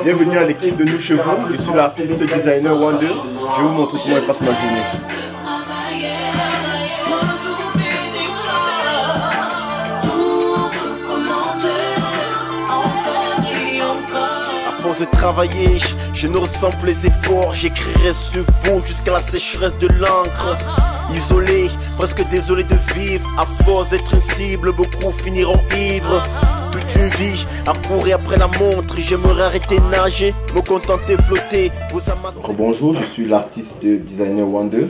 Bienvenue à l'équipe de Nous Chevaux. Je suis l'artiste designer Wonder. Je vais vous montrer comment je passe ma journée. À force de travailler, je ne ressens plus les efforts. J'écrirai ce veau jusqu'à la sécheresse de l'encre. Isolé, presque désolé de vivre. À force d'être une cible, beaucoup finiront ivres. Toute une vie à courir après la montre. J'aimerais arrêter de nager, me contenter de flotter. Bonjour, je suis l'artiste designer Wonder.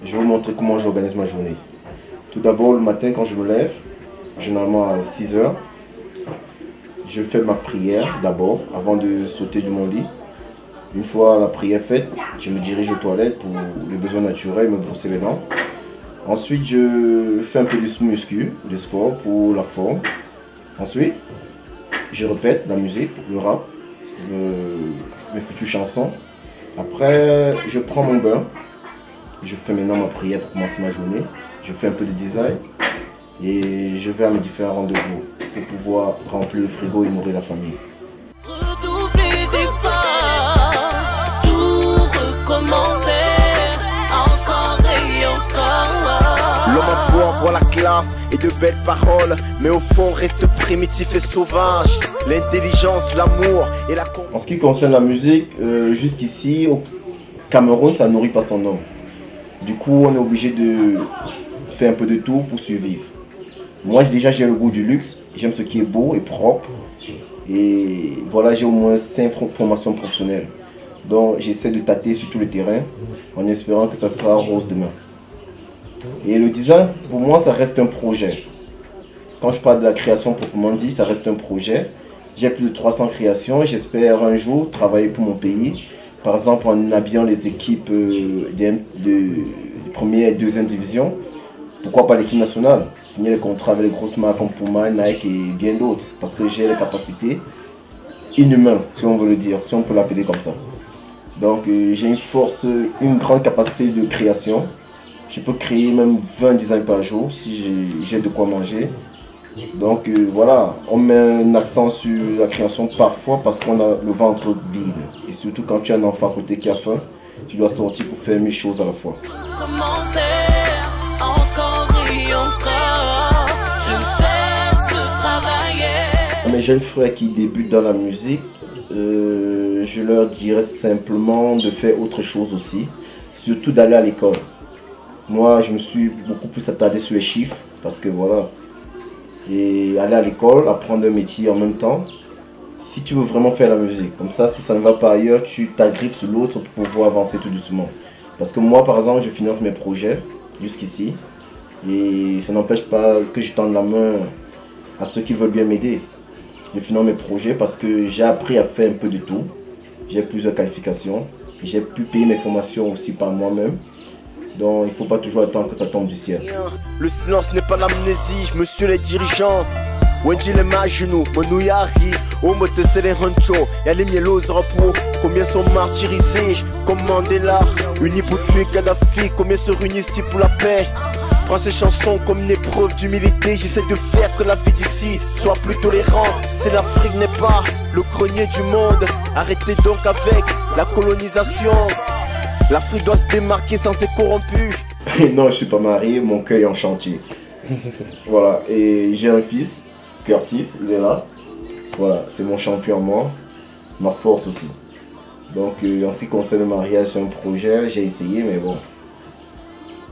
Je vais vous montrer comment j'organise ma journée. Tout d'abord, le matin quand je me lève, généralement à 6 h, je fais ma prière d'abord avant de sauter de mon lit. Une fois la prière faite, je me dirige aux toilettes pour les besoins naturels, me brosser les dents. Ensuite, je fais un peu de muscu, de sport pour la forme. Ensuite, je répète la musique, le rap, mes futures chansons. Après, je prends mon bain. Je fais maintenant ma prière pour commencer ma journée. Je fais un peu de design et je vais à mes différents rendez-vous pour pouvoir remplir le frigo et nourrir la famille. L'homme a beau avoir la classe et de belles paroles, mais au fond reste primitif et sauvage. L'intelligence, l'amour et la... En ce qui concerne la musique, jusqu'ici au Cameroun, ça ne nourrit pas son homme. Du coup, on est obligé de faire un peu de tout pour survivre. Moi, déjà, j'ai le goût du luxe. J'aime ce qui est beau et propre. Et voilà, j'ai au moins 5 formations professionnelles. Donc, j'essaie de tâter sur tout le terrain en espérant que ça sera rose demain. Et le design, pour moi, ça reste un projet. Quand je parle de la création proprement dit, ça reste un projet. J'ai plus de 300 créations et j'espère un jour travailler pour mon pays. Par exemple, en habillant les équipes de première et deuxième division. Pourquoi pas l'équipe nationale? Signer les contrats avec les grosses marques comme Puma, Nike et bien d'autres. Parce que j'ai les capacités inhumaines, si on veut le dire, si on peut l'appeler comme ça. Donc j'ai une grande capacité de création. Je peux créer même 20 designs par jour si j'ai de quoi manger. Donc voilà, on met un accent sur la création parfois parce qu'on a le ventre vide. Et surtout quand tu as un enfant à côté qui a faim, tu dois sortir pour faire 1000 choses à la fois. À mes jeunes frères qui débutent dans la musique, je leur dirais simplement de faire autre chose aussi. Surtout d'aller à l'école. Moi, je me suis beaucoup plus attardé sur les chiffres parce que voilà. Et aller à l'école, apprendre un métier en même temps. Si tu veux vraiment faire la musique, comme ça, si ça ne va pas ailleurs, tu t'agrippes sur l'autre pour pouvoir avancer tout doucement. Parce que moi, par exemple, je finance mes projets jusqu'ici. Et ça n'empêche pas que je tende la main à ceux qui veulent bien m'aider. Je finance mes projets parce que j'ai appris à faire un peu de tout. J'ai plusieurs qualifications. J'ai pu payer mes formations aussi par moi-même. Donc il ne faut pas toujours attendre que ça tombe du ciel. Le silence n'est pas l'amnésie, monsieur les dirigeants. Wendy les genoux, Monouyari, Omote les rancho, y'a les mielos repos, combien sont martyrisés, comme Mandela, unis pour tuer Kadhafi, combien se réunissent pour la paix. Prends ces chansons comme une épreuve d'humilité, j'essaie de faire que la vie d'ici soit plus tolérante. C'est l'Afrique n'est pas le grenier du monde, arrêtez donc avec la colonisation. L'Afrique doit se démarquer sans être corrompue. Non, je ne suis pas marié, mon cœur est en chantier. Voilà, et j'ai un fils, Curtis, il est là. Voilà, c'est mon champion moi, ma force aussi. Donc en ce qui concerne le mariage, c'est un projet, j'ai essayé, mais bon,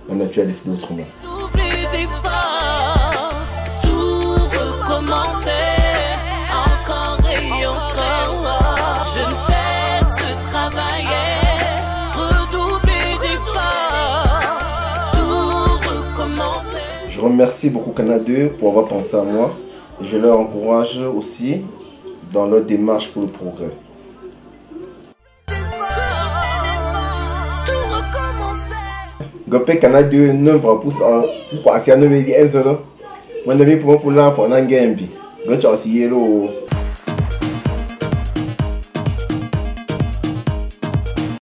on a dû décider autrement. Je remercie beaucoup Canal 2 pour avoir pensé à moi et je leur encourage aussi dans leur démarche pour le progrès. Gopé Canal 2 ne va pas pour quoi si on ne veut dire un seul. Moi je vais pour là pour un game. Gotcha aussi yellow.